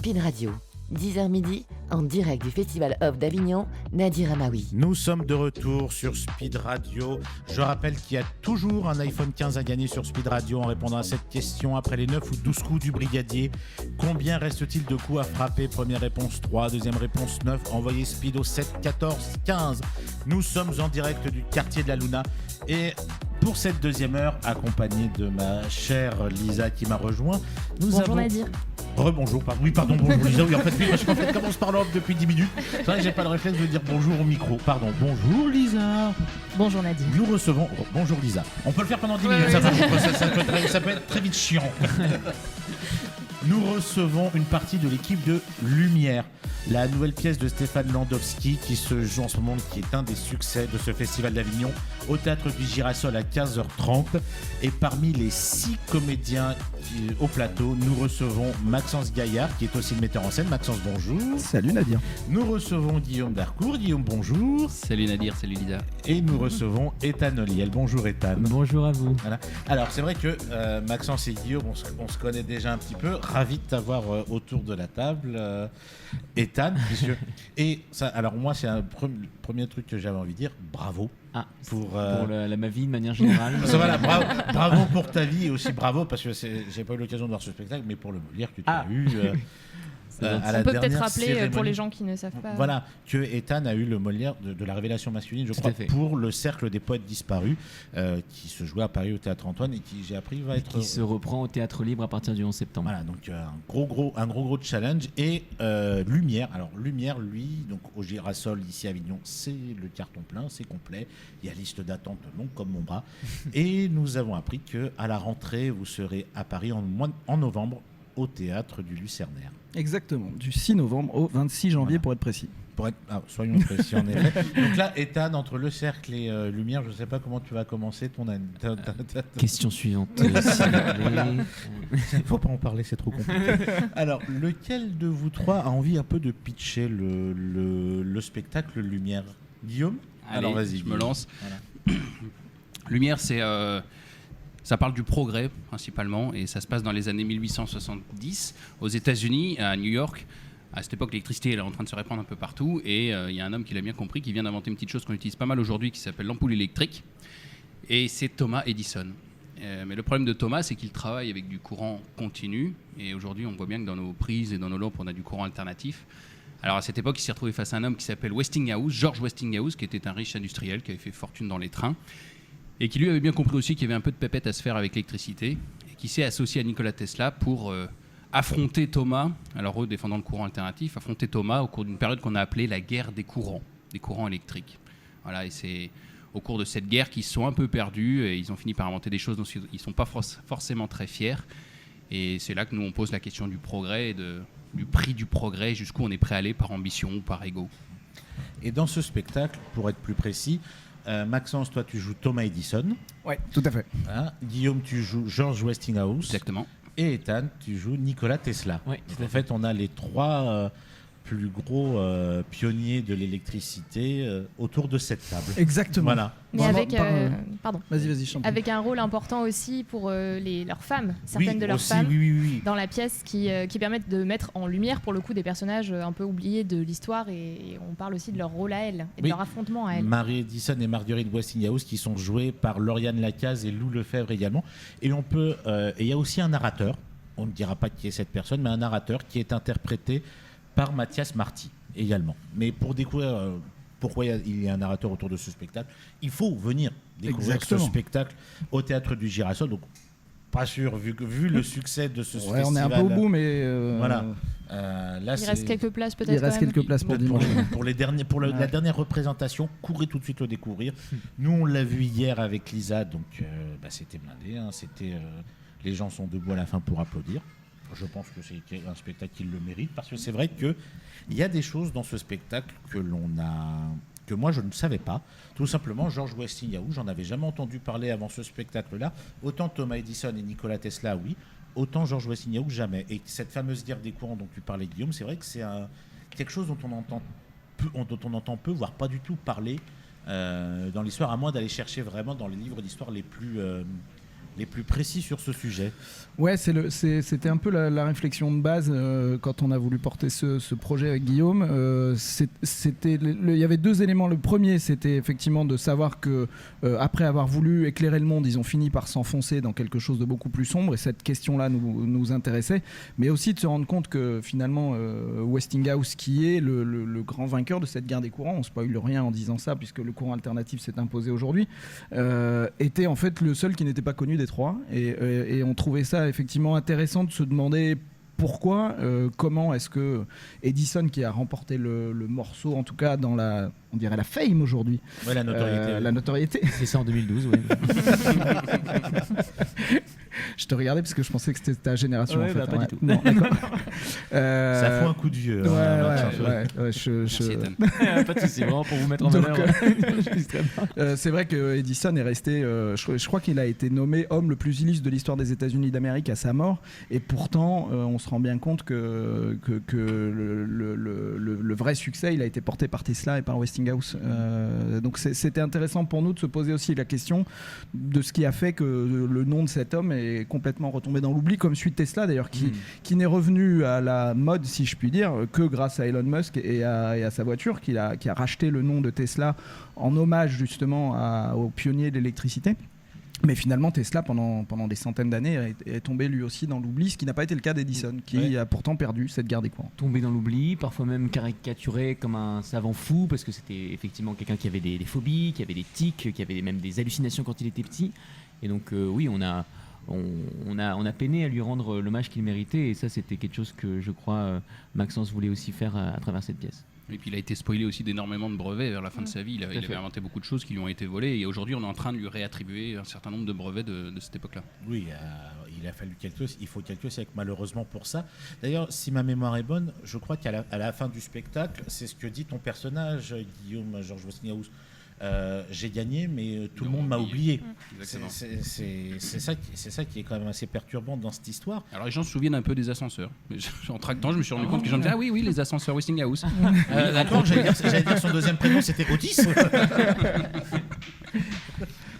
Speed Radio. 10h midi, en direct du Festival Off d'Avignon, Nadir Amaoui. Nous sommes de retour sur Speed Radio. Je rappelle qu'il y a toujours un iPhone 15 à gagner sur Speed Radio en répondant à cette question. Après les 9 ou 12 coups du brigadier, combien reste-t-il de coups à frapper? Première réponse 3, deuxième réponse 9. Envoyez Speed au 7 14 15. Nous sommes en direct du quartier de la Luna. Et pour cette deuxième heure, accompagné de ma chère Lisa qui m'a rejoint, Bonjour Nadir. Rebonjour, bonjour Lisa, oui, en fait, parce qu'en fait, comme on se parle off depuis 10 minutes, c'est vrai que j'ai pas le réflexe de dire bonjour au micro. Pardon, bonjour Lisa. Bonjour Nadir. Nous recevons, bonjour Lisa. On peut le faire pendant 10 minutes, ça peut être très vite chiant. Nous recevons une partie de l'équipe de Lumière, la nouvelle pièce de Stéphane Landowski qui se joue en ce moment, qui est un des succès de ce festival d'Avignon, au Théâtre du Girasol à 15h30. Et parmi les 6 comédiens au plateau, nous recevons Maxence Gaillard, qui est aussi le metteur en scène. Maxence, bonjour. Salut Nadir. Nous recevons Guillaume Darcourt. Guillaume, bonjour. Salut Nadir, salut Lisa. Et nous recevons Ethan Oliel. Bonjour Ethan. Bonjour à vous. Voilà. Alors c'est vrai que Maxence et Guillaume, on se connaît déjà un petit peu. Ravi de t'avoir autour de la table, Ethan. Et ça, alors moi, c'est un premier truc que j'avais envie de dire. Bravo. Ah, pour ma vie de manière générale. Voilà, bravo pour ta vie et aussi bravo parce que j'ai pas eu l'occasion de voir ce spectacle, mais pour le Molière que tu as eu. On peut peut-être rappeler pour les gens qui ne savent pas. Voilà, que Ethan a eu le Molière de la révélation masculine, je crois, pour le Cercle des poètes disparus, qui se jouait à Paris au Théâtre Antoine et qui, j'ai appris, qui se reprend au Théâtre Libre à partir du 11 septembre. Voilà, donc un gros challenge. Et Lumière, alors Lumière, lui, donc au Girasol ici à Avignon, c'est le carton plein, c'est complet. Il y a liste d'attente longue comme mon bras. Et nous avons appris que à la rentrée, vous serez à Paris en novembre au Théâtre du Lucernaire. Exactement, du 6 novembre au 26 janvier pour être précis. Soyons précis en effet. Donc là, Ethan, entre le cercle et Lumière, je ne sais pas comment tu vas commencer ton année. Question suivante. Il ne faut pas en parler, c'est trop compliqué. Alors, lequel de vous trois a envie un peu de pitcher le spectacle Lumière? Guillaume? Allez, alors vas-y. Je me lance. Voilà. Lumière, c'est... Ça parle du progrès principalement et ça se passe dans les années 1870 aux États-Unis, à New York. À cette époque, l'électricité elle est en train de se répandre un peu partout et il y a un homme qui l'a bien compris, qui vient d'inventer une petite chose qu'on utilise pas mal aujourd'hui qui s'appelle l'ampoule électrique. Et c'est Thomas Edison. Mais le problème de Thomas, c'est qu'il travaille avec du courant continu et aujourd'hui, on voit bien que dans nos prises et dans nos lampes, on a du courant alternatif. Alors à cette époque, il s'est retrouvé face à un homme qui s'appelle Westinghouse, George Westinghouse, qui était un riche industriel qui avait fait fortune dans les trains. Et qui lui avait bien compris aussi qu'il y avait un peu de pépette à se faire avec l'électricité, et qui s'est associé à Nikola Tesla pour affronter Thomas, alors eux défendant le courant alternatif, affronter Thomas au cours d'une période qu'on a appelée la guerre des courants électriques. Voilà, et c'est au cours de cette guerre qu'ils se sont un peu perdus, et ils ont fini par inventer des choses dont ils ne sont pas forcément très fiers. Et c'est là que nous on pose la question du progrès, et du prix du progrès, jusqu'où on est prêt à aller par ambition ou par ego. Et dans ce spectacle, pour être plus précis, Maxence, toi tu joues Thomas Edison. Ouais, tout à fait. Guillaume, tu joues George Westinghouse. Exactement. Et Ethan, tu joues Nikola Tesla. Oui, en fait, on a les trois plus gros pionniers de l'électricité autour de cette table. Exactement. Voilà. Mais avec, Vas-y, je t'en prie. avec un rôle important aussi pour leurs femmes, certaines de leurs aussi, femmes, oui. dans la pièce qui permettent de mettre en lumière pour le coup des personnages un peu oubliés de l'histoire et on parle aussi de leur rôle à elles et de leur affrontement à elles. Marie Edison et Marguerite Westinghouse qui sont jouées par Lauriane Lacaze et Lou Lefebvre également. Et il y a aussi un narrateur, on ne dira pas qui est cette personne, mais un narrateur qui est interprété par Mathias Marty également. Mais pour découvrir pourquoi il y a un narrateur autour de ce spectacle, il faut venir découvrir ce spectacle au Théâtre du Girasol. Donc, pas sûr, vu le succès de ce festival. On est un peu au bout, mais... Voilà. Là, il reste quelques places peut-être. Il reste quelques places pour dimanche. La dernière représentation, courez tout de suite le découvrir. Nous, on l'a vu hier avec Lisa, donc c'était blindé. Les gens sont debout à la fin pour applaudir. Je pense que c'est un spectacle qui le mérite parce que c'est vrai qu'il y a des choses dans ce spectacle que moi je ne savais pas. Tout simplement, George Westinghouse, j'en avais jamais entendu parler avant ce spectacle-là. Autant Thomas Edison et Nikola Tesla, oui. Autant George Westinghouse, jamais. Et cette fameuse guerre des courants dont tu parlais, Guillaume, c'est vrai que c'est quelque chose dont on entend peu, voire pas du tout parler dans l'histoire, à moins d'aller chercher vraiment dans les livres d'histoire les plus les plus précis sur ce sujet. Ouais, c'était un peu la réflexion de base quand on a voulu porter ce projet avec Guillaume. Il y avait deux éléments. Le premier, c'était effectivement de savoir que après avoir voulu éclairer le monde, ils ont fini par s'enfoncer dans quelque chose de beaucoup plus sombre, et cette question-là nous intéressait. Mais aussi de se rendre compte que finalement, Westinghouse, qui est le grand vainqueur de cette guerre des courants, on spoil rien en disant ça, puisque le courant alternatif s'est imposé aujourd'hui, était en fait le seul qui n'était pas connu des trois. Et on trouvait ça effectivement intéressant de se demander pourquoi, comment est-ce que Edison, qui a remporté le morceau, en tout cas dans on dirait la fame aujourd'hui, ouais, la notoriété. C'est ça en 2012, oui. Je te regardais parce que je pensais que c'était ta génération. Ouais, en fait. bah, pas du tout. Non, d'accord. Ça fout un coup de vieux. Ouais, Pas de soucis, vraiment pour vous mettre en valeur. C'est vrai que Edison est resté, je crois qu'il a été nommé homme le plus illustre de l'histoire des États-Unis d'Amérique à sa mort, et pourtant on se rend bien compte que le vrai succès, il a été porté par Tesla et par Westinghouse. Donc c'était intéressant pour nous de se poser aussi la question de ce qui a fait que le nom de cet homme est complètement retombé dans l'oubli, comme celui de Tesla d'ailleurs, qui n'est revenu à la mode, si je puis dire, que grâce à Elon Musk et à sa voiture, qui a racheté le nom de Tesla en hommage justement aux pionniers de l'électricité. Mais finalement, Tesla, pendant des centaines d'années, est tombé lui aussi dans l'oubli, ce qui n'a pas été le cas d'Edison, qui a pourtant perdu cette guerre des courants. Tombé dans l'oubli, parfois même caricaturé comme un savant fou, parce que c'était effectivement quelqu'un qui avait des phobies, qui avait des tics, qui avait même des hallucinations quand il était petit. Et donc oui, on a peiné à lui rendre l'hommage qu'il méritait, et ça c'était quelque chose que je crois Maxence voulait aussi faire à travers cette pièce. Et puis il a été spoilé aussi d'énormément de brevets vers la fin de sa vie. Il avait inventé beaucoup de choses qui lui ont été volées, et aujourd'hui on est en train de lui réattribuer un certain nombre de brevets de cette époque-là. Oui, il faut quelques siècles malheureusement pour ça. D'ailleurs, si ma mémoire est bonne, je crois qu'à la fin du spectacle, c'est ce que dit ton personnage, Guillaume Georges Westinghouse. J'ai gagné, mais tout le monde m'a oublié. C'est ça qui est quand même assez perturbant dans cette histoire. Alors les gens se souviennent un peu des ascenseurs. En tractant, je me suis rendu compte que les gens disaient ah oui, les ascenseurs Westinghouse. D'accord, j'allais dire son deuxième prénom, c'était Otis.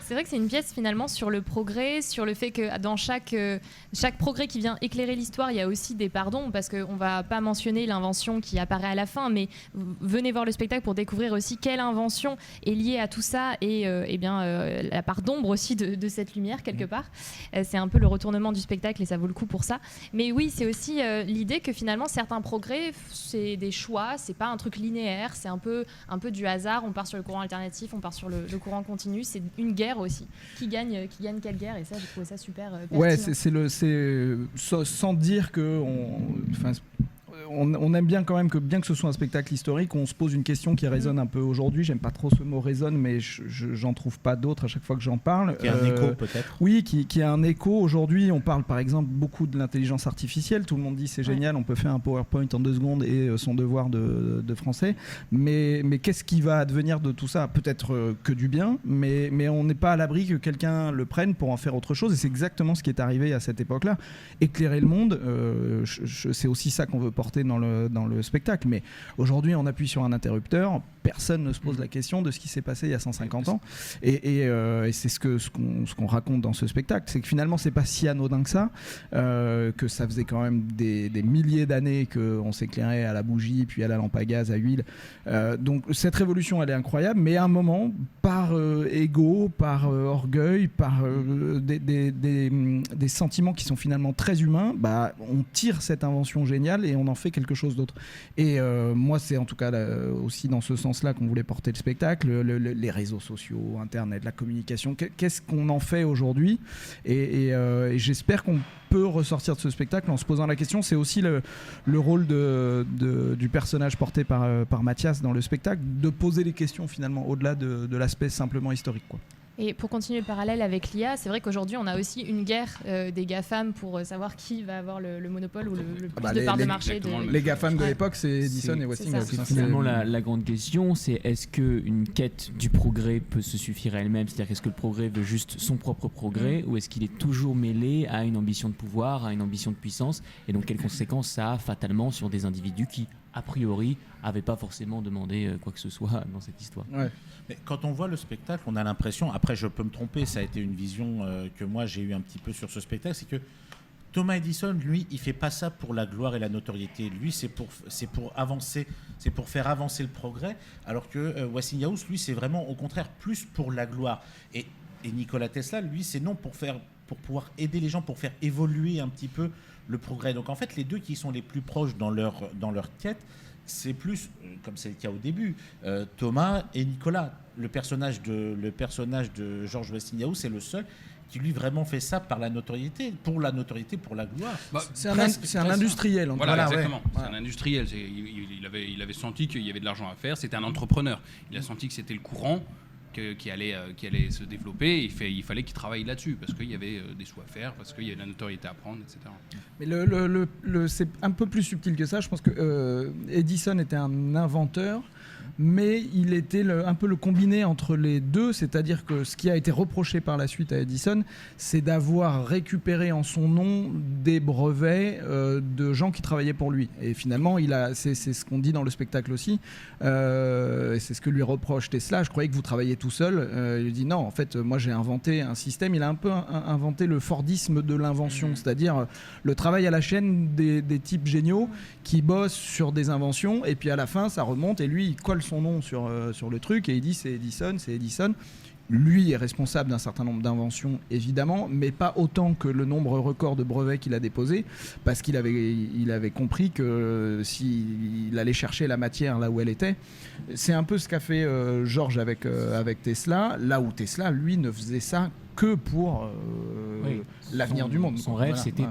C'est vrai que c'est une pièce finalement sur le progrès, sur le fait que dans chaque progrès qui vient éclairer l'histoire, il y a aussi des pardons, parce qu'on ne va pas mentionner l'invention qui apparaît à la fin, mais venez voir le spectacle pour découvrir aussi quelle invention est liée à tout ça, et la part d'ombre aussi de cette lumière quelque part. C'est un peu le retournement du spectacle, et ça vaut le coup pour ça. Mais oui, c'est aussi l'idée que finalement certains progrès, c'est des choix, c'est pas un truc linéaire, c'est un peu du hasard. On part sur le courant alternatif, on part sur le courant continu, c'est une guerre aussi. Qui gagne quelle guerre, et ça j'ai trouvé ça super pertinent. Ouais, c'est sans dire que on aime bien quand même que, bien que ce soit un spectacle historique, on se pose une question qui résonne un peu aujourd'hui. J'aime pas trop ce mot résonne, mais j'en trouve pas d'autre à chaque fois que j'en parle. Qui a un écho peut-être. Oui, qui a un écho. Aujourd'hui, on parle par exemple beaucoup de l'intelligence artificielle. Tout le monde dit c'est génial, on peut faire un PowerPoint en 2 secondes et son devoir de français. Mais qu'est-ce qui va advenir de tout ça ? Peut-être que du bien, mais on n'est pas à l'abri que quelqu'un le prenne pour en faire autre chose. Et c'est exactement ce qui est arrivé à cette époque-là. Éclairer le monde, c'est aussi ça qu'on veut porter dans le spectacle. Mais aujourd'hui, on appuie sur un interrupteur, personne ne se pose la question de ce qui s'est passé il y a 150 ans. Et c'est ce qu'on raconte dans ce spectacle, c'est que finalement, c'est pas si anodin que ça, que ça faisait quand même des milliers d'années qu'on s'éclairait à la bougie, puis à la lampe à gaz, à huile. Donc cette révolution, elle est incroyable, mais à un moment, par ego, par orgueil, par des sentiments qui sont finalement très humains, on tire cette invention géniale et on en fait quelque chose d'autre. Et moi, c'est en tout cas aussi dans ce sens-là qu'on voulait porter le spectacle, les réseaux sociaux, Internet, la communication. Qu'est-ce qu'on en fait aujourd'hui ? Et j'espère qu'on peut ressortir de ce spectacle en se posant la question. C'est aussi le rôle du personnage porté par Mathias dans le spectacle, de poser les questions finalement au-delà de l'aspect simplement historique, quoi. Et pour continuer le parallèle avec l'IA, c'est vrai qu'aujourd'hui on a aussi une guerre des GAFAM pour savoir qui va avoir le monopole ou le plus de parts de marché. Les GAFAM de l'époque, c'est Edison et Westinghouse. Finalement, la grande question, c'est est-ce qu'une quête du progrès peut se suffire à elle-même ? C'est-à-dire, est-ce que le progrès veut juste son propre progrès, ou est-ce qu'il est toujours mêlé à une ambition de pouvoir, à une ambition de puissance ? Et donc, quelles conséquences ça a fatalement sur des individus qui a priori, n'avait pas forcément demandé quoi que ce soit dans cette histoire. Ouais. Mais quand on voit le spectacle, on a l'impression, après je peux me tromper, ça a été une vision que moi j'ai eu un petit peu sur ce spectacle, c'est que Thomas Edison, lui, il fait pas ça pour la gloire et la notoriété. Lui, c'est pour avancer, c'est pour faire avancer le progrès, alors que Westinghouse, lui, c'est vraiment au contraire plus pour la gloire. Et Nikola Tesla, lui, c'est non pour pouvoir aider les gens, pour faire évoluer un petit peu le progrès. Donc en fait, les deux qui sont les plus proches dans leur quête, c'est plus, comme c'est le cas au début, Thomas et Nicolas. Le personnage de George Westinghouse, c'est le seul qui lui vraiment fait ça par la notoriété, pour la gloire. C'est un industriel. Voilà, exactement. Ouais. C'est un industriel. Il avait senti qu'il y avait de l'argent à faire. C'était un entrepreneur. Il a senti que c'était le courant qui allait se développer. Il fallait qu'il travaille là-dessus parce qu'il y avait des sous à faire, parce qu'il y avait de la notoriété à prendre, etc. Mais c'est un peu plus subtil que ça. Je pense que Edison était un inventeur, mais il était un peu le combiné entre les deux, c'est-à-dire que ce qui a été reproché par la suite à Edison, c'est d'avoir récupéré en son nom des brevets de gens qui travaillaient pour lui. Et finalement, c'est ce qu'on dit dans le spectacle aussi, et c'est ce que lui reproche Tesla. Je croyais que vous travailliez tout seul. Il dit non, en fait, moi j'ai inventé un système. Il a un peu inventé le Fordisme de l'invention, c'est-à-dire le travail à la chaîne des types géniaux qui bossent sur des inventions, et puis à la fin, ça remonte, et lui, il colle son nom sur le truc, et il dit c'est Edison. Lui est responsable d'un certain nombre d'inventions, évidemment, mais pas autant que le nombre record de brevets qu'il a déposés, parce qu'il avait compris que s'il allait chercher la matière là où elle était, c'est un peu ce qu'a fait George avec Tesla, là où Tesla, lui, ne faisait ça que pour l'avenir du monde. Son rêve, Voilà. c'était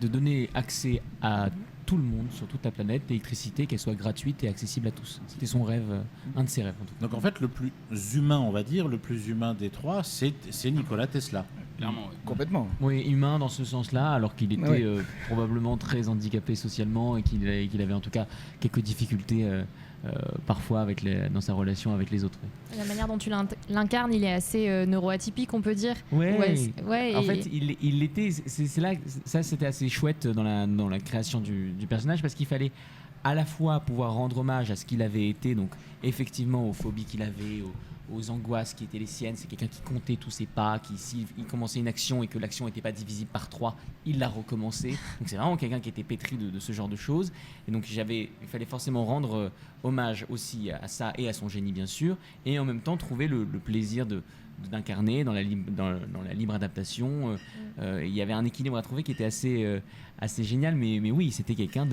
de donner accès à tout le monde, sur toute la planète, l'électricité, qu'elle soit gratuite et accessible à tous. C'était son rêve, un de ses rêves en tout cas. Donc en fait, le plus humain, on va dire, le plus humain des trois, c'est Nikola Tesla. Clairement, ouais. Complètement. Oui, humain dans ce sens-là, alors qu'il était probablement très handicapé socialement et qu'il avait en tout cas quelques difficultés parfois dans sa relation avec les autres. La manière dont tu l'incarnes, il est assez neuroatypique, on peut dire. En fait, il était. C'est là, ça c'était assez chouette dans la création du personnage, parce qu'il fallait à la fois pouvoir rendre hommage à ce qu'il avait été, donc effectivement aux phobies qu'il avait, aux angoisses qui étaient les siennes. C'est quelqu'un qui comptait tous ses pas, qui s'il commençait une action et que l'action n'était pas divisible par 3, il la recommençait. Donc c'est vraiment quelqu'un qui était pétri de ce genre de choses. Et donc il fallait forcément rendre hommage aussi à ça et à son génie bien sûr, et en même temps trouver le plaisir d'incarner dans la libre adaptation. Il y avait un équilibre à trouver qui était assez génial, mais oui, c'était quelqu'un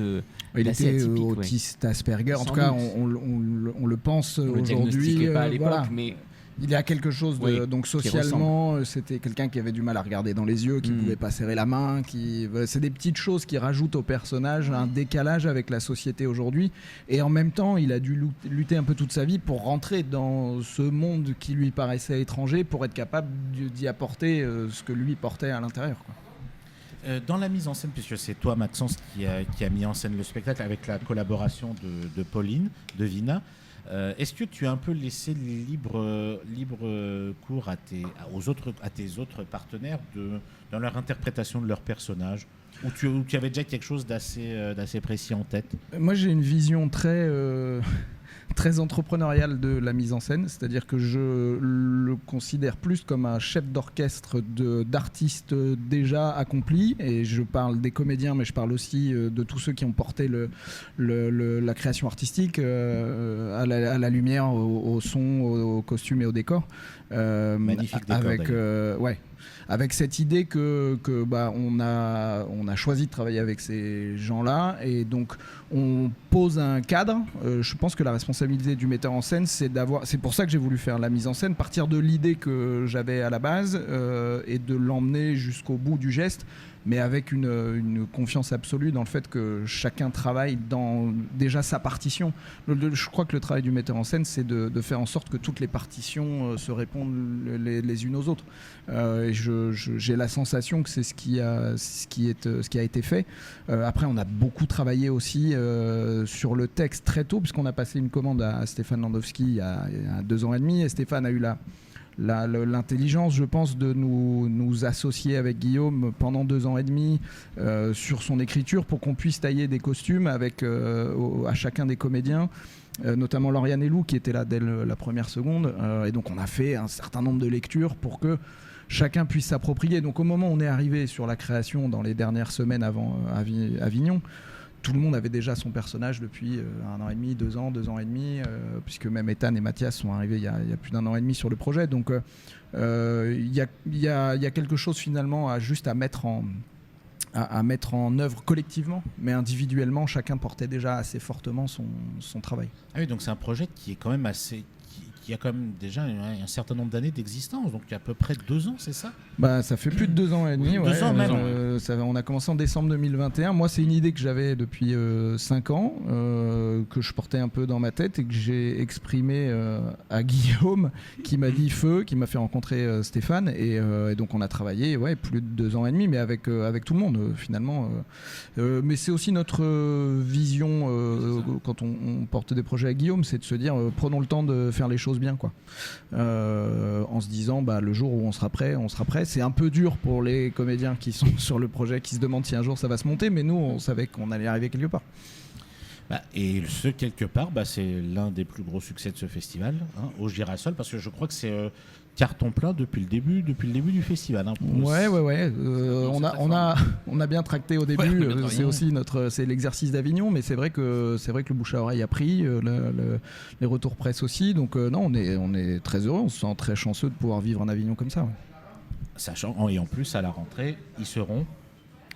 il d'assez était atypique. autiste Asperger, en Sans tout cas doute. on le pense On le aujourd'hui. diagnostiquait pas à l'époque, Voilà. mais Il y a quelque chose de, donc socialement, c'était quelqu'un qui avait du mal à regarder dans les yeux, qui pouvait pas serrer la main, c'est des petites choses qui rajoutent au personnage un décalage avec la société aujourd'hui. Et en même temps, il a dû lutter un peu toute sa vie pour rentrer dans ce monde qui lui paraissait étranger, pour être capable d'y apporter ce que lui portait à l'intérieur, quoi. Dans la mise en scène, puisque c'est toi, Maxence, qui a mis en scène le spectacle avec la collaboration de Pauline, de Vina, est-ce que tu as un peu laissé libre cours à tes autres partenaires dans leur interprétation de leurs personnages, ou tu avais déjà quelque chose d'assez précis en tête? Moi, j'ai une vision très entrepreneuriale de la mise en scène, c'est-à-dire que je le considère plus comme un chef d'orchestre d'artistes déjà accomplis, et je parle des comédiens, mais je parle aussi de tous ceux qui ont porté la création artistique, à la lumière, au son, au costume et au décor. Magnifique décor, avec cette idée que on a choisi de travailler avec ces gens-là, et donc on pose un cadre. Je pense que la responsabilité du metteur en scène, c'est pour ça que j'ai voulu faire la mise en scène, partir de l'idée que j'avais à la base, et de l'emmener jusqu'au bout du geste, mais avec une confiance absolue dans le fait que chacun travaille dans déjà sa partition. Je crois que le travail du metteur en scène, c'est de faire en sorte que toutes les partitions se répondent les unes aux autres. Et j'ai la sensation que c'est ce qui a été fait. Après, on a beaucoup travaillé aussi sur le texte très tôt, puisqu'on a passé une commande à Stéphane Landowski il y a 2 ans et demi, et Stéphane a eu l'intelligence, je pense, de nous associer avec Guillaume pendant 2 ans et demi sur son écriture pour qu'on puisse tailler des costumes avec à chacun des comédiens. Notamment Lauriane et Lou qui étaient là dès la première seconde, et donc on a fait un certain nombre de lectures pour que chacun puisse s'approprier. Donc au moment où on est arrivé sur la création dans les dernières semaines avant Avignon, tout le monde avait déjà son personnage depuis 1 an et demi, 2 ans et demi, puisque même Ethan et Mathias sont arrivés il y a plus d'1 an et demi sur le projet. Donc il y a quelque chose finalement à mettre en œuvre collectivement, mais individuellement, chacun portait déjà assez fortement son travail. Ah oui, donc c'est un projet qui est quand même qui a quand même déjà un certain nombre d'années d'existence, donc il y a à peu près 2 ans, c'est ça ? Ça fait plus de 2 ans et demi. 2 ans même. On a commencé en décembre 2021. Moi, c'est une idée que j'avais depuis 5 ans, que je portais un peu dans ma tête et que j'ai exprimé à Guillaume, qui m'a dit feu, qui m'a fait rencontrer Stéphane. Et donc, on a travaillé plus de 2 ans et demi, mais avec tout le monde, finalement. Mais c'est aussi notre vision, quand on porte des projets à Guillaume, c'est de se dire, prenons le temps de faire les choses bien, quoi. En se disant le jour où on sera prêt. C'est un peu dur pour les comédiens qui sont sur le projet, qui se demandent si un jour ça va se monter, mais nous on savait qu'on allait arriver quelque part. Et ce quelque part, c'est l'un des plus gros succès de ce festival, au Girasol, parce que je crois que c'est carton plein depuis le début du festival. Ouais. On a bien tracté au début. C'est aussi c'est l'exercice d'Avignon, mais c'est vrai que le bouche à oreille a pris, les retours presse aussi. Donc non, on est très heureux, on se sent très chanceux de pouvoir vivre en Avignon comme ça. Ouais. Sachant, et en plus à la rentrée, ils seront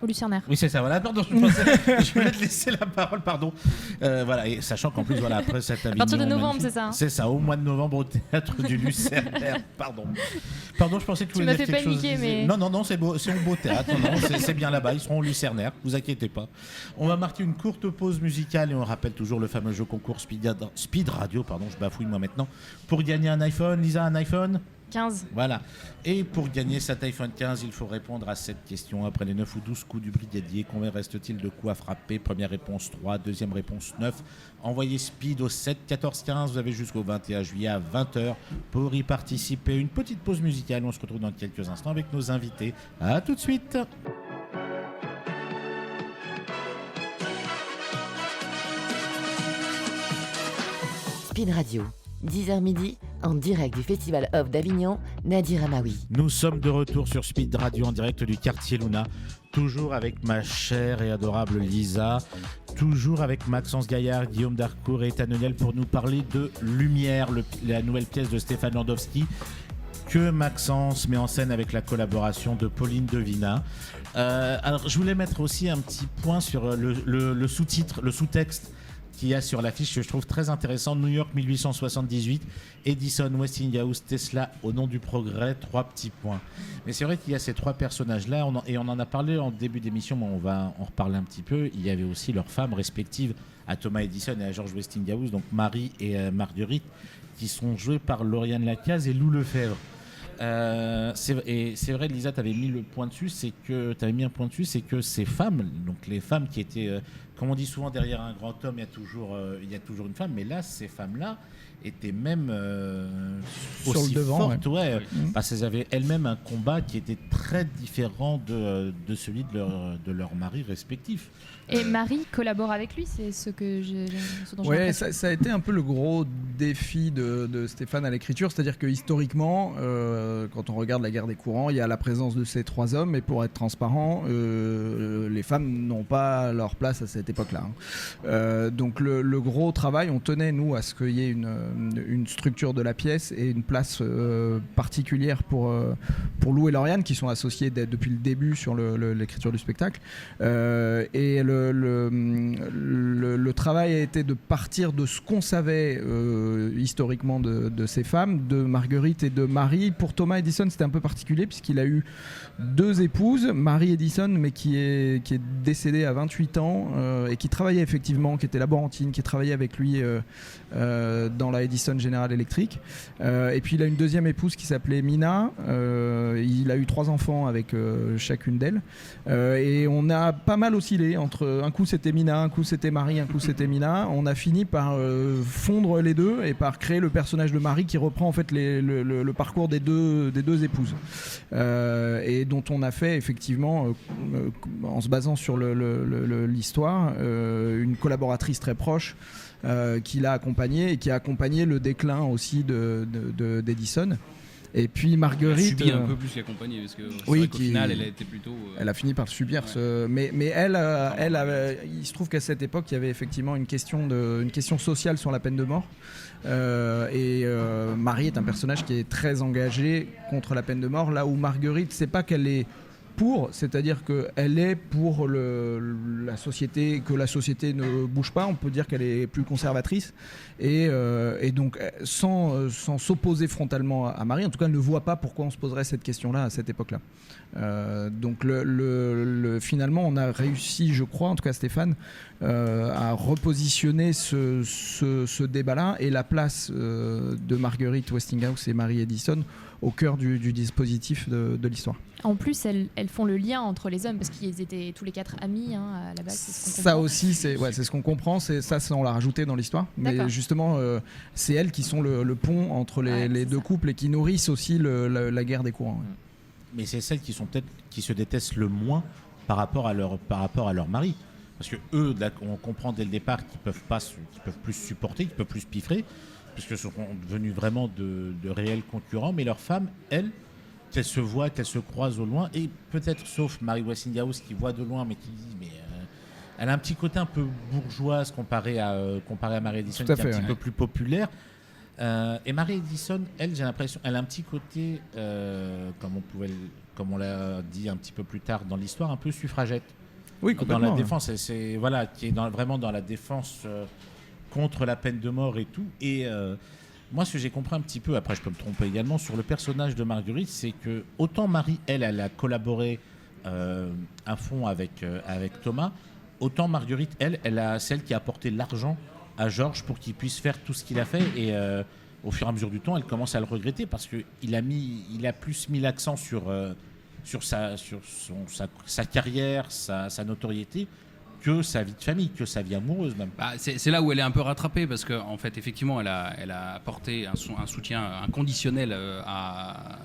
au Lucernaire. Oui, c'est ça, voilà, pardon, je voulais te laisser la parole, pardon. Voilà, et sachant qu'en plus, après cette Avignon... À partir de novembre, c'est ça C'est ça, au mois de novembre, au Théâtre du Lucernaire, pardon, je pensais que tu voulais dire quelque chose. Tu m'as fait paniquer, mais... Non, c'est un beau théâtre, c'est bien là-bas, ils seront au Lucernaire, vous inquiétez pas. On va marquer une courte pause musicale et on rappelle toujours le fameux jeu concours Speed Radio, je bafouille moi maintenant, pour gagner un iPhone. Lisa, un iPhone 15. Voilà. Et pour gagner cet iPhone 15, il faut répondre à cette question. Après les 9 ou 12 coups du brigadier, combien reste-t-il de coups à frapper ? Première réponse 3, deuxième réponse 9. Envoyez Speed au 7 14 15. Vous avez jusqu'au 21 juillet à 20h pour y participer. Une petite pause musicale. On se retrouve dans quelques instants avec nos invités. À tout de suite. Speed Radio, 10h midi, en direct du Festival Off d'Avignon, Nadir Amaoui. Nous sommes de retour sur Speed Radio en direct du quartier Luna, toujours avec ma chère et adorable Lisa, toujours avec Maxence Gaillard, Guillaume Darcourt et Ethan Niel pour nous parler de Lumière, la nouvelle pièce de Stéphane Landowski que Maxence met en scène avec la collaboration de Pauline Devina. Alors je voulais mettre aussi un petit point sur le sous-titre, le sous-texte qu'il y a sur l'affiche que je trouve très intéressant. New York 1878, Edison, Westinghouse, Tesla, au nom du progrès, 3 petits points. Mais c'est vrai qu'il y a ces 3 personnages-là, et on en a parlé en début d'émission, mais on va en reparler un petit peu. Il y avait aussi leurs femmes respectives à Thomas Edison et à George Westinghouse, donc Marie et Marguerite, qui sont jouées par Lauriane Lacaze et Lou Lefebvre. C'est vrai, Lisa, tu avais mis un point dessus, c'est que ces femmes, donc les femmes qui étaient, comme on dit souvent, derrière un grand homme, il y a toujours une femme, mais là, ces femmes-là étaient même aussi le devant, fortes, parce qu'elles avaient elles-mêmes un combat qui était très différent de celui de leur mari respectif. Et Marie collabore avec lui, c'est ce dont j'ai l'impression. Ça a été un peu le gros défi de Stéphane à l'écriture, c'est-à-dire que historiquement, quand on regarde la guerre des courants, il y a la présence de ces 3 hommes, et pour être transparent, les femmes n'ont pas leur place à cette époque-là. Donc le gros travail, on tenait nous à ce qu'il y ait une structure de la pièce et une place particulière pour Lou et Lauriane, qui sont associés depuis le début sur l'écriture du spectacle. Et le travail a été de partir de ce qu'on savait historiquement de ces femmes, de Marguerite et de Marie. Pour Thomas Edison, c'était un peu particulier puisqu'il a eu 2 épouses, Marie Edison, mais qui qui est décédée à 28 ans et qui travaillait effectivement, qui était laborantine, qui travaillait avec lui dans la Edison General Electric. Et puis il a une deuxième épouse qui s'appelait Mina. Il a eu 3 enfants avec chacune d'elles. Et on a pas mal oscillé entre un coup c'était Mina, un coup c'était Marie, un coup c'était Mina. On a fini par fondre les deux et par créer le personnage de Marie qui reprend en fait le parcours des deux épouses. Et dont on a fait effectivement, en se basant sur l'histoire, une collaboratrice très proche qui l'a accompagnée et qui a accompagné le déclin aussi d'Edison. Et puis Marguerite. Elle a subi un peu plus l'accompagner parce que oui, qu'au final, elle a été plutôt. Elle a fini par le subir. Ouais. Mais elle, il se trouve qu'à cette époque, il y avait effectivement une question sociale sur la peine de mort. Marie est un personnage qui est très engagé contre la peine de mort, là où Marguerite, c'est pas qu'elle est pour, c'est-à-dire qu'elle est pour la société, que la société ne bouge pas, on peut dire qu'elle est plus conservatrice, et donc sans s'opposer frontalement à Marie, en tout cas elle ne voit pas pourquoi on se poserait cette question-là à cette époque-là. Donc finalement on a réussi, je crois, en tout cas Stéphane, à repositionner ce débat-là et la place de Marguerite Westinghouse et Marie Edison au cœur du dispositif de l'histoire. En plus, elles font le lien entre les hommes parce qu'ils étaient tous les 4 amis à la base. C'est ce qu'on ça comprend. aussi, c'est ce qu'on comprend. Ça, on l'a rajouté dans l'histoire. Mais D'accord. justement, c'est elles qui sont le pont entre les deux couples et qui nourrissent aussi la guerre des courants. Ouais. Mais c'est celles qui sont peut-être qui se détestent le moins par rapport à leur mari. Parce que eux, là, on comprend dès le départ qu'ils peuvent plus supporter, qu'ils peuvent plus piffrer, puisque ce sont devenus vraiment de réels concurrents. Mais leurs femmes, elles, qu'elles se voient, qu'elles se croisent au loin, et peut-être sauf Marie Westinghouse qui voit de loin, mais qui dit, elle a un petit côté un peu bourgeoise comparé à Marie Edison, qui est un petit peu plus populaire. Et Marie Edison, elle, j'ai l'impression, elle a un petit côté, comme on l'a dit un petit peu plus tard dans l'histoire, un peu suffragette. Oui, dans la défense, qui est vraiment dans la défense contre la peine de mort et tout. Et moi, ce que j'ai compris un petit peu, après je peux me tromper également, sur le personnage de Marguerite, c'est que autant Marie, elle a collaboré à fond avec Thomas, autant Marguerite, c'est celle qui a apporté l'argent à Georges pour qu'il puisse faire tout ce qu'il a fait. Et au fur et à mesure du temps, elle commence à le regretter parce qu'il a plus mis l'accent sur sa carrière, sa notoriété, que sa vie de famille, que sa vie amoureuse même. C'est là où elle est un peu rattrapée parce qu'en fait, effectivement, elle a apporté un soutien inconditionnel à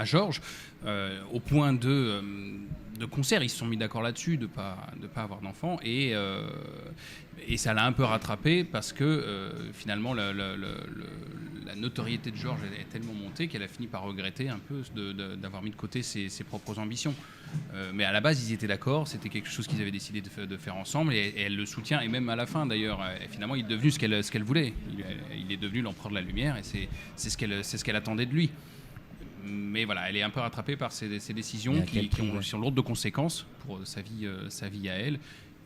Georges, au point de concert, ils se sont mis d'accord là-dessus, de pas avoir d'enfant, et ça l'a un peu rattrapé parce que finalement la notoriété de Georges est tellement montée qu'elle a fini par regretter un peu d'avoir mis de côté ses propres ambitions. Mais à la base, ils étaient d'accord, c'était quelque chose qu'ils avaient décidé de faire ensemble, et elle le soutient, et même à la fin d'ailleurs, finalement, il est devenu ce qu'elle voulait. Il est devenu l'empereur de la lumière, et c'est ce qu'elle attendait de lui. Mais voilà, elle est un peu rattrapée par ces décisions qui sont lourdes de conséquences pour sa vie à elle,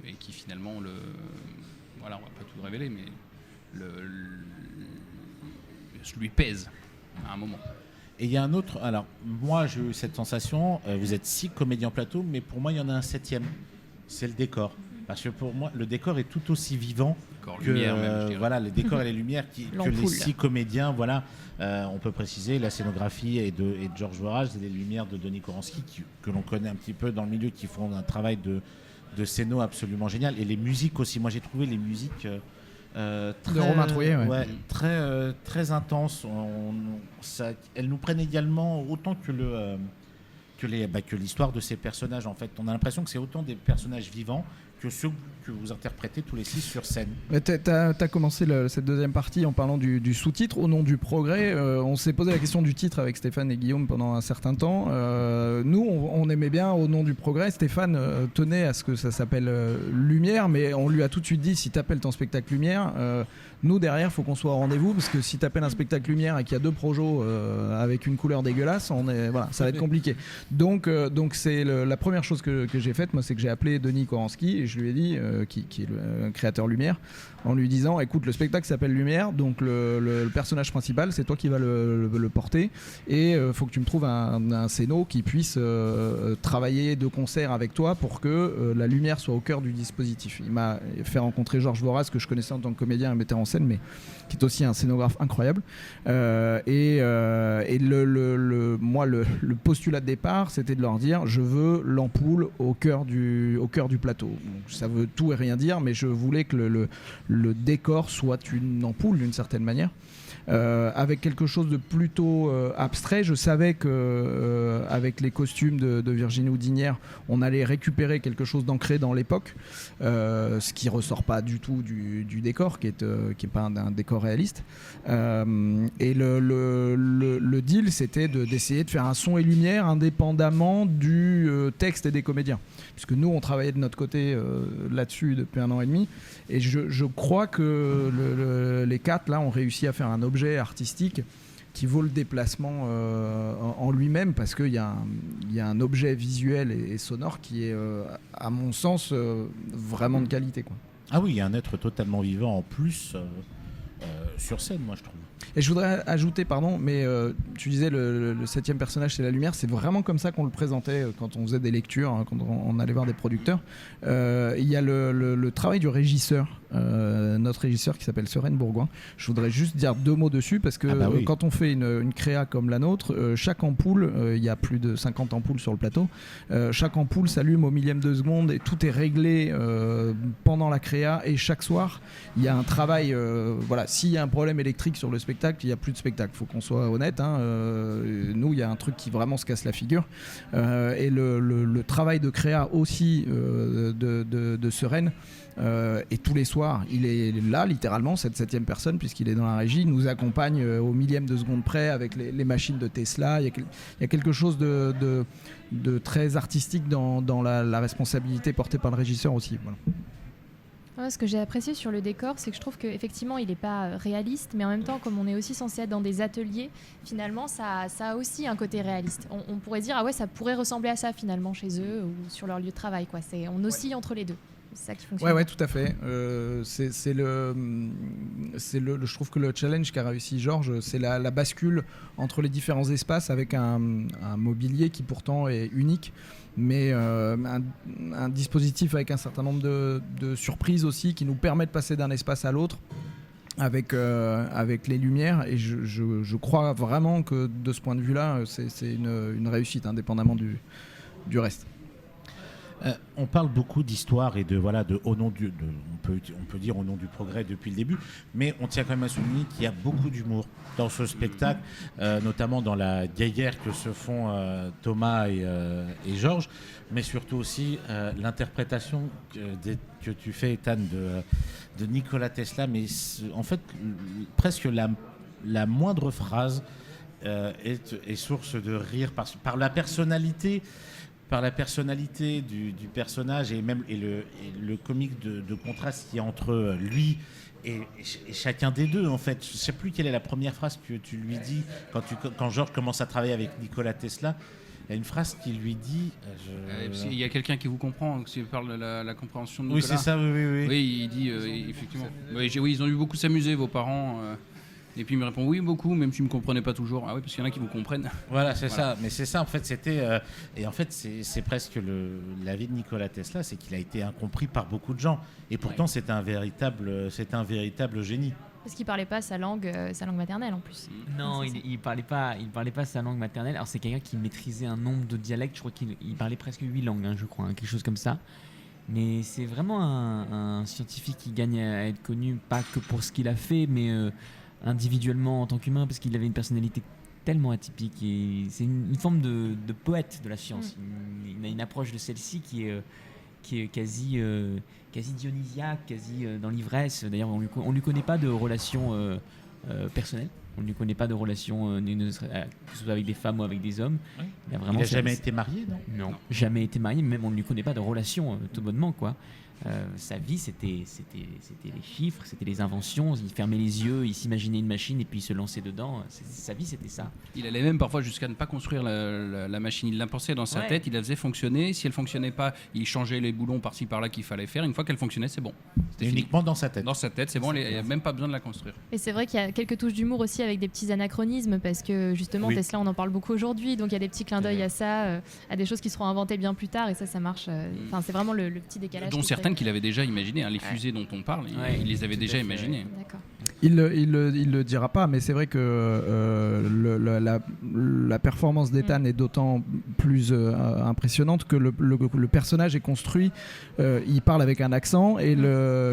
et qui finalement voilà, on va pas tout révéler, mais lui pèse à un moment. Et il y a un autre. Alors, moi, j'ai eu cette sensation. Vous êtes 6 comédiens plateau, mais pour moi, il y en a un 7e. C'est le décor. Parce que pour moi, le décor est tout aussi vivant que les décors et les lumières que les 6 comédiens. Voilà, on peut préciser la scénographie est de Georges Voirage et les lumières de Denis Koransky, que l'on connaît un petit peu dans le milieu, qui font un travail de scéno absolument génial. Et les musiques aussi. Moi, j'ai trouvé les musiques très, de Romain Trouillet, très intenses. Elles nous prennent également autant que l'histoire de ces personnages. En fait, on a l'impression que c'est autant des personnages vivants que ceux que vous interprétez tous les 6 sur scène. Tu as commencé cette deuxième partie en parlant du sous-titre, Au nom du progrès. On s'est posé la question du titre avec Stéphane et Guillaume pendant un certain temps. Nous, on aimait bien Au nom du progrès. Stéphane tenait à ce que ça s'appelle Lumière, mais on lui a tout de suite dit, si tu appelles ton spectacle Lumière, nous derrière, il faut qu'on soit au rendez-vous, parce que si tu appelles un spectacle Lumière et qu'il y a 2 projos avec une couleur dégueulasse, ça va être compliqué. Donc c'est la première chose que j'ai faite, moi, c'est que j'ai appelé Denis Koranski et je lui ai dit, qui est le créateur Lumière, en lui disant, écoute, le spectacle s'appelle Lumière, donc le personnage principal, c'est toi qui vas le porter, et faut que tu me trouves un scéno qui puisse travailler de concert avec toi pour que la lumière soit au cœur du dispositif. Il m'a fait rencontrer Georges Voras, que je connaissais en tant que comédien et metteur en scène, mais qui est aussi un scénographe incroyable. Moi, le postulat de départ, c'était de leur dire, je veux l'ampoule au cœur du plateau. Donc, ça veut tout et rien dire, mais je voulais que le décor soit une ampoule d'une certaine manière. Avec quelque chose de plutôt abstrait. Je savais que avec les costumes de Virginie Houdinière, on allait récupérer quelque chose d'ancré dans l'époque, ce qui ressort pas du tout du décor, qui est pas un décor réaliste. Et le deal, c'était d'essayer de faire un son et lumière indépendamment du texte et des comédiens, puisque nous on travaillait de notre côté là-dessus depuis 1 an et demi, et je crois que les 4 là ont réussi à faire un objet artistique qui vaut le déplacement en lui-même, parce qu'il y a un objet visuel et sonore qui est, à mon sens, vraiment de qualité, quoi. Ah oui, il y a un être totalement vivant en plus sur scène, moi je trouve. Et je voudrais ajouter, pardon, mais tu disais le 7e personnage c'est la lumière, c'est vraiment comme ça qu'on le présentait quand on faisait des lectures, hein, quand on allait voir des producteurs. Il y a le travail du régisseur, notre régisseur qui s'appelle Sereine Bourgoin. Je voudrais juste dire 2 mots dessus, parce que oui. quand on fait une créa comme la nôtre, chaque ampoule, il y a plus de 50 ampoules sur le plateau, chaque ampoule s'allume au millième de seconde et tout est réglé pendant la créa, et chaque soir il y a un travail, voilà, s'il y a un problème électrique sur le spectacle, il n'y a plus de spectacle, faut qu'on soit honnête, hein. Nous il y a un truc qui vraiment se casse la figure, et le travail de créa aussi de Sereine, et tous les soirs il est là littéralement, cette 7e personne, puisqu'il est dans la régie, il nous accompagne au millième de seconde près avec les machines de Tesla. Il y a quelque chose de très artistique dans la responsabilité portée par le régisseur aussi, voilà. Ouais, ce que j'ai apprécié sur le décor, c'est que je trouve qu'effectivement, il n'est pas réaliste, mais en même temps, comme on est aussi censé être dans des ateliers, finalement, ça a aussi un côté réaliste. On pourrait dire, ah ouais, ça pourrait ressembler à ça finalement chez eux ou sur leur lieu de travail, quoi. On oscille entre les deux. C'est ça qui fonctionne. Ouais, tout à fait. Je trouve que le challenge qu'a réussi Georges, c'est la bascule entre les différents espaces, avec un mobilier qui pourtant est unique, mais un dispositif avec un certain nombre de surprises aussi, qui nous permet de passer d'un espace à l'autre avec les lumières, et je crois vraiment que de ce point de vue-là, c'est une réussite, indépendamment du reste. On parle beaucoup d'histoire et de au nom on peut dire au nom du progrès depuis le début, mais on tient quand même à souligner qu'il y a beaucoup d'humour dans ce spectacle, notamment dans la guéguerre que se font Thomas et Georges, mais surtout aussi l'interprétation que tu fais, Ethan, de Nikola Tesla, mais en fait presque la moindre phrase est source de rire par la personnalité. Par la personnalité du personnage et le comique de contraste qu'il y a entre lui et chacun des deux, en fait. Je ne sais plus quelle est la première phrase que tu lui dis quand Georges commence à travailler avec Nikola Tesla. Il y a une phrase qu'il lui dit... Il y a quelqu'un qui vous comprend, qui parle de la compréhension de Nicolas. Oui, c'est ça, oui. Oui, il dit, effectivement. Oui, ils ont dû beaucoup s'amuser, vos parents. Et puis il me répond oui, beaucoup, même s'il ne me comprenait pas toujours. Ah oui, parce qu'il y en a qui vous comprennent. Voilà, c'est ça. Mais c'est ça, en fait, c'était... et en fait, c'est presque la vie de Nikola Tesla, c'est qu'il a été incompris par beaucoup de gens. Et pourtant, c'est un véritable génie. Parce qu'il parlait pas sa langue maternelle en plus. Non, il parlait pas sa langue maternelle. Alors c'est quelqu'un qui maîtrisait un nombre de dialectes. Je crois qu'il parlait presque 8 langues, hein, je crois, quelque chose comme ça. Mais c'est vraiment un scientifique qui gagne à être connu, pas que pour ce qu'il a fait, mais individuellement en tant qu'humain, parce qu'il avait une personnalité tellement atypique. Et c'est une forme de poète de la science. Il a une approche de celle-ci qui est quasi dionysiaque, quasi dans l'ivresse. D'ailleurs, on lui connaît pas de relation personnelle. On ne lui connaît pas de relation, que ce soit avec des femmes ou avec des hommes. Oui. Il Il n'a jamais été marié, non? Non, jamais été marié, même on ne lui connaît pas de relation, tout bonnement, quoi. Sa vie, c'était les chiffres, c'était les inventions. Il fermait les yeux, il s'imaginait une machine et puis il se lançait dedans. Sa vie, c'était ça. Il allait même parfois jusqu'à ne pas construire la machine. Il l'impensait dans sa tête, il la faisait fonctionner. Si elle fonctionnait pas, il changeait les boulons par-ci par-là qu'il fallait faire. Une fois qu'elle fonctionnait, c'est bon. C'était fini. Uniquement dans sa tête. Dans sa tête, c'est bon. Il n'y a même pas besoin de la construire. Et c'est vrai qu'il y a quelques touches d'humour aussi avec des petits anachronismes parce que justement Oui. Tesla on en parle beaucoup aujourd'hui, donc il y a des petits clins d'œil à ça, à des choses qui seront inventées bien plus tard et ça marche. Enfin c'est vraiment le petit décalage. Dont qui certaines fait- qu'il avait déjà imaginées. Les fusées dont on parle, il les avait tout déjà à fait, imaginées. D'accord. Il le dira pas, mais c'est vrai que la performance d'Ethan est d'autant plus impressionnante que le personnage est construit. Il parle avec un accent et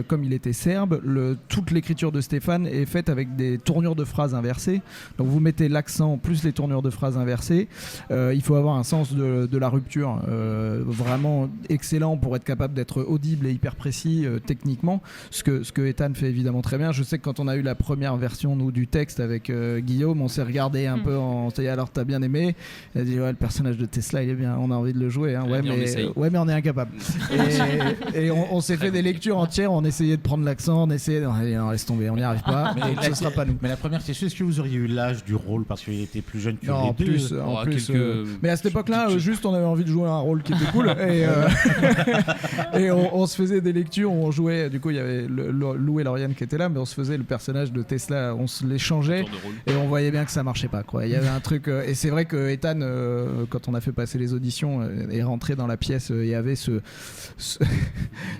comme il était serbe, toute l'écriture de Stéphane est faite avec des tournures de phrases inversées. Donc vous mettez l'accent plus les tournures de phrases inversées. Il faut avoir un sens de la rupture vraiment excellent pour être capable d'être audible et hyper précis techniquement. Ce que Ethan fait évidemment très bien. Je sais que quand on a eu la première version nous, du texte avec Guillaume, on s'est regardé un peu, on s'est dit alors t'as bien aimé? Il a dit ouais, le personnage de Tesla il est bien, on a envie de le jouer, hein. Ouais, mais on est incapable. et on s'est fait des lectures entières, on essayait de prendre l'accent, on essayait non, laisse tomber, on n'y arrive pas, donc ce sera pas nous. Mais la première question, est-ce que vous auriez eu l'âge du rôle parce qu'il était plus jeune que Non, les en deux? plus, mais à cette époque-là, juste on avait envie de jouer un rôle qui était cool et on se faisait des lectures où on jouait. Du coup, il y avait Lou et Lauriane qui étaient là, mais on se faisait le personnage de Tesla, on se les changeait et on voyait bien que ça marchait pas, quoi. Il y avait un truc et c'est vrai que Ethan, quand on a fait passer les auditions, est rentré dans la pièce et avait ce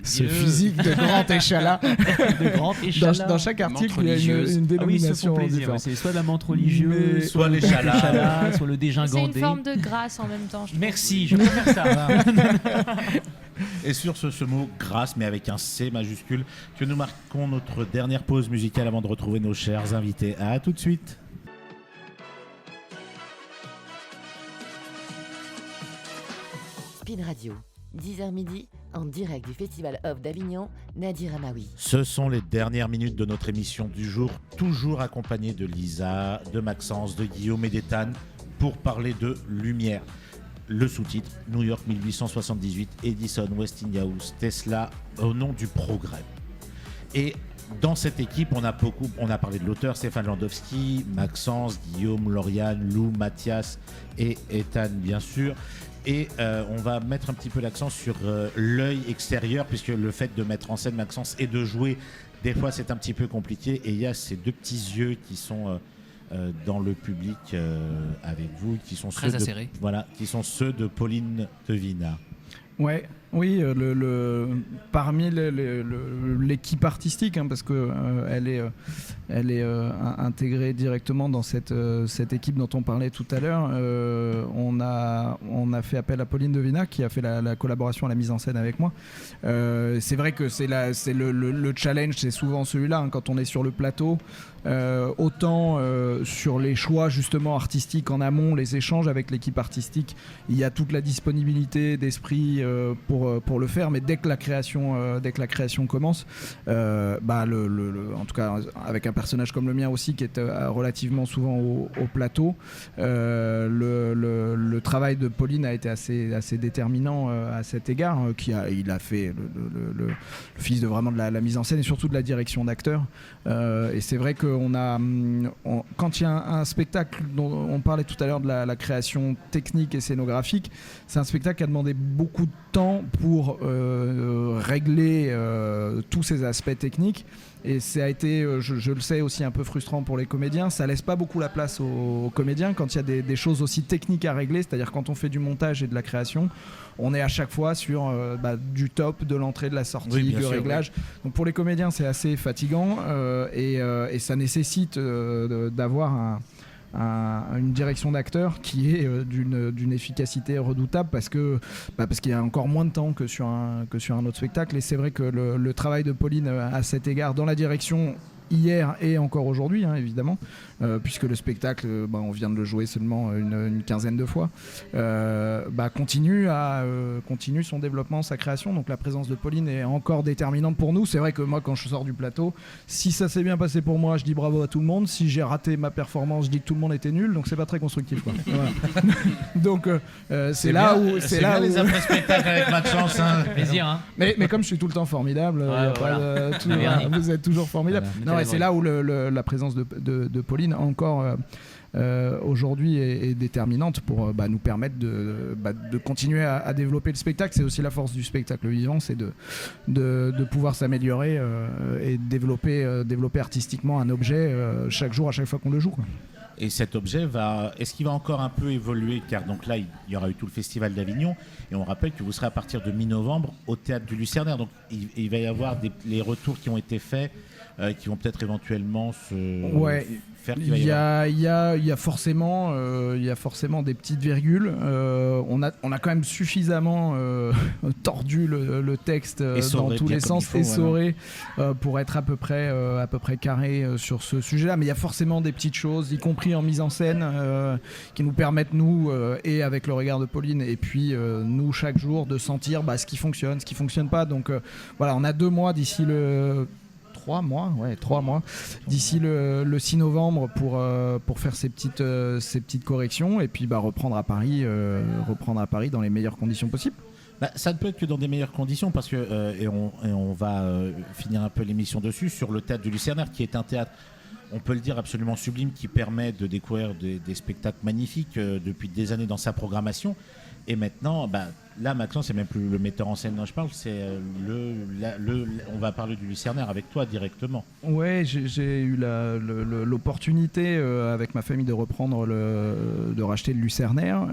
physique de grand échalas. De grand échalas. Dans chaque article, il y a religieuse. une Ah oui, ils se dénomination font plaisir. différente. C'est soit la menthe religieuse, Mais- Soit l'échalas. l'échalas, soit le C'est une dégingandé. forme de grâce en même temps. je trouve. Merci, je préfère ça. Et sur ce mot grâce, mais avec un C majuscule, que nous marquons notre dernière pause musicale avant de retrouver nos chers invités. À tout de suite. Spin Radio, 10h midi, en direct du Festival Off d'Avignon, Nadir Amaoui. Ce sont les dernières minutes de notre émission du jour, toujours accompagnés de Lisa, de Maxence, de Guillaume et d'Ethan, pour parler de lumière. Le sous-titre, New York 1878, Edison, Westinghouse, Tesla, au nom du progrès. Et dans cette équipe, on a parlé de l'auteur Stéphane Landowski, Maxence, Guillaume, Lauriane, Lou, Mathias et Ethan, bien sûr. Et on va mettre un petit peu l'accent sur l'œil extérieur, puisque le fait de mettre en scène Maxence et de jouer, des fois c'est un petit peu compliqué. Et il y a ces deux petits yeux qui sont dans le public avec vous, qui sont Très ceux acérés. qui sont ceux de Pauline Devina. Ouais, oui, parmi l'équipe artistique, hein, parce que elle est intégrée directement dans cette équipe dont on parlait tout à l'heure. On a fait appel à Pauline Devina qui a fait la collaboration à la mise en scène avec moi. C'est vrai que c'est le challenge, c'est souvent celui-là, hein, quand on est sur le plateau. Autant sur les choix justement artistiques en amont, les échanges avec l'équipe artistique, il y a toute la disponibilité d'esprit pour le faire, mais dès que la création commence, en tout cas avec un personnage comme le mien aussi qui est relativement souvent au plateau, le travail de Pauline a été assez déterminant à cet égard, il a fait le fils de vraiment de la mise en scène et surtout de la direction d'acteur, et c'est vrai que quand il y a un spectacle dont on parlait tout à l'heure de la création technique et scénographique, c'est un spectacle qui a demandé beaucoup de temps pour régler tous ces aspects techniques. Et ça a été, je le sais, aussi un peu frustrant pour les comédiens. Ça laisse pas beaucoup la place aux comédiens quand il y a des choses aussi techniques à régler. C'est-à-dire quand on fait du montage et de la création, on est à chaque fois sur du top, de l'entrée, de la sortie, Oui, bien du sûr, réglage. Oui. Donc pour les comédiens, c'est assez fatigant et ça nécessite d'avoir une direction d'acteur qui est d'une efficacité redoutable parce qu'il y a encore moins de temps que sur un autre spectacle. Et c'est vrai que le travail de Pauline à cet égard dans la direction hier et encore aujourd'hui, hein, évidemment, puisque le spectacle, on vient de le jouer seulement une quinzaine de fois, continue son développement, sa création. Donc la présence de Pauline est encore déterminante pour nous. C'est vrai que moi, quand je sors du plateau, si ça s'est bien passé pour moi, je dis bravo à tout le monde. Si j'ai raté ma performance, je dis que tout le monde était nul. Donc c'est pas très constructif, quoi. Voilà. Donc c'est là bien, où c'est là les après-spectacles avec Maxence. Hein. Plaisir, hein. Mais comme je suis tout le temps formidable, vous êtes toujours formidable. Voilà, c'est là où la présence de Pauline encore aujourd'hui est déterminante pour nous permettre de continuer à développer le spectacle. C'est aussi la force du spectacle vivant, c'est de pouvoir s'améliorer et développer artistiquement un objet chaque jour, à chaque fois qu'on le joue, quoi. Et cet objet est-ce qu'il va encore un peu évoluer? Car donc là, il y aura eu tout le Festival d'Avignon. Et on rappelle que vous serez à partir de mi-novembre au Théâtre du Lucernaire. Donc il va y avoir les retours qui ont été faits, qui vont peut-être éventuellement faire qu'il va y avoir... Il y a forcément des petites virgules. On a quand même suffisamment tordu le texte dans tous les sens, essoré, pour être à peu près carré sur ce sujet-là. Mais il y a forcément des petites choses, y compris en mise en scène, qui nous permettent, nous, et avec le regard de Pauline, et puis nous, chaque jour, de sentir ce qui fonctionne, ce qui fonctionne pas. Donc voilà, on a 2 mois d'ici le... 3 mois d'ici le 6 novembre pour faire ces petites corrections, et puis reprendre à Paris dans les meilleures conditions possibles. Ça ne peut être que dans des meilleures conditions, parce que et on va finir un peu l'émission dessus, sur le Théâtre du Lucernaire, qui est un théâtre, on peut le dire, absolument sublime, qui permet de découvrir des spectacles magnifiques depuis des années dans sa programmation. Et maintenant, là, Maxence, c'est même plus le metteur en scène dont je parle, c'est on va parler du Lucernaire avec toi directement. Ouais, j'ai eu l'opportunité avec ma famille de reprendre de racheter le Lucernaire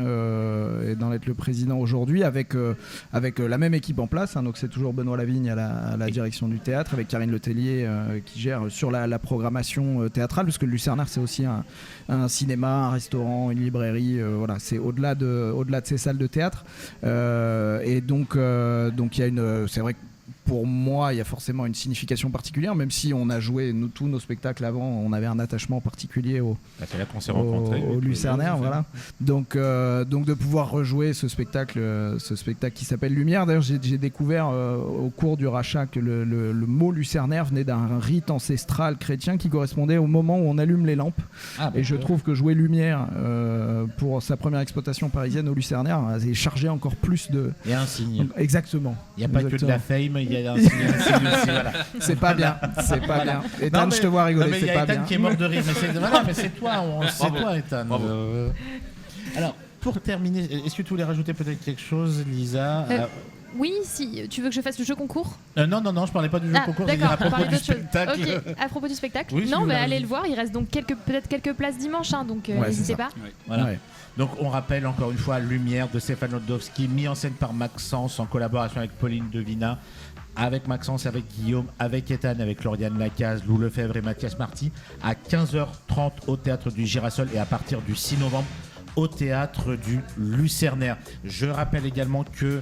et d'en être le président aujourd'hui avec la même équipe en place. Hein, donc c'est toujours Benoît Lavigne à la direction du théâtre, avec Karine Letellier qui gère sur la programmation théâtrale, parce que le Lucernaire, c'est aussi un cinéma, un restaurant, une librairie. Voilà, c'est au-delà de ces salles de théâtre. Et donc il y a c'est vrai que pour moi, il y a forcément une signification particulière, même si on a joué tous nos spectacles avant, on avait un attachement particulier au Lucernaire, voilà. Donc de pouvoir rejouer ce spectacle qui s'appelle Lumière. D'ailleurs, j'ai découvert au cours du rachat que le mot Lucernaire venait d'un rite ancestral chrétien qui correspondait au moment où on allume les lampes. Et je trouve que jouer Lumière pour sa première exploitation parisienne au Lucernaire, c'est chargé encore plus de... Il y a un signe. Exactement. Il n'y a pas que de la fame, il y a un signe aussi, voilà. C'est pas bien, bien. Ethan, je te vois rigoler, c'est pas bien. Il y a Ethan qui est mort de rire, mais c'est toi, Ethan. Alors, pour terminer, est-ce que tu voulais rajouter peut-être quelque chose, Lisa? Oui, si tu veux que je fasse le jeu concours. Non, je parlais pas du jeu concours, j'ai dit à propos du spectacle. Ok, à propos du spectacle. Oui, non, mais allez le voir, il reste donc peut-être quelques places dimanche, hein, donc n'hésitez pas. Ouais. Voilà. Ouais. Donc on rappelle encore une fois Lumière de Stéphane Lodowski, mis en scène par Maxence en collaboration avec Pauline Devina, avec Maxence, avec Guillaume, avec Ethan, avec Lauriane Lacaze, Lou Lefebvre et Mathias Marty, à 15h30 au Théâtre du Girasol, et à partir du 6 novembre au Théâtre du Lucernaire. Je rappelle également que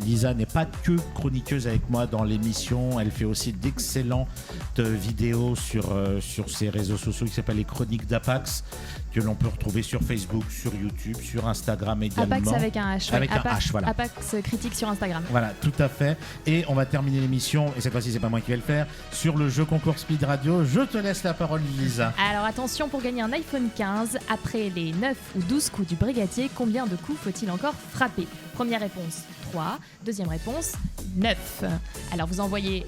Lisa n'est pas que chroniqueuse avec moi dans l'émission, elle fait aussi d'excellentes vidéos sur ses réseaux sociaux qui s'appellent les Chroniques d'Apax, que l'on peut retrouver sur Facebook, sur YouTube, sur Instagram également. Apax avec un H. Avec un H, voilà. Apax critique sur Instagram. Voilà, tout à fait. Et on va terminer l'émission, et cette fois-ci c'est pas moi qui vais le faire, sur le jeu concours Speed Radio. Je te laisse la parole, Lisa. Alors attention, pour gagner un iPhone 15, après les 9 ou 12 coups du brigadier, combien de coups faut-il encore frapper? Première réponse, 3. Deuxième réponse, 9. Alors vous envoyez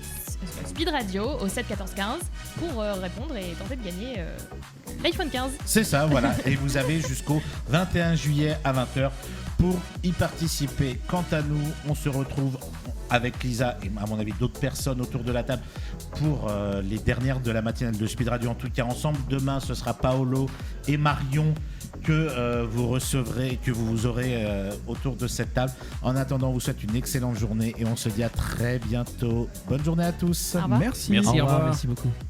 Speed Radio au 7 14 15 pour répondre et tenter de gagner l'iPhone 15. C'est ça, voilà. Et vous avez jusqu'au 21 juillet à 20h pour y participer. Quant à nous, on se retrouve avec Lisa et à mon avis d'autres personnes autour de la table pour les dernières de la matinale de Speed Radio, en tout cas ensemble. Demain, ce sera Paolo et Marion que vous recevrez, que vous aurez autour de cette table. En attendant, on vous souhaite une excellente journée et on se dit à très bientôt. Bonne journée à tous. Au revoir. Merci. Au revoir. Merci beaucoup.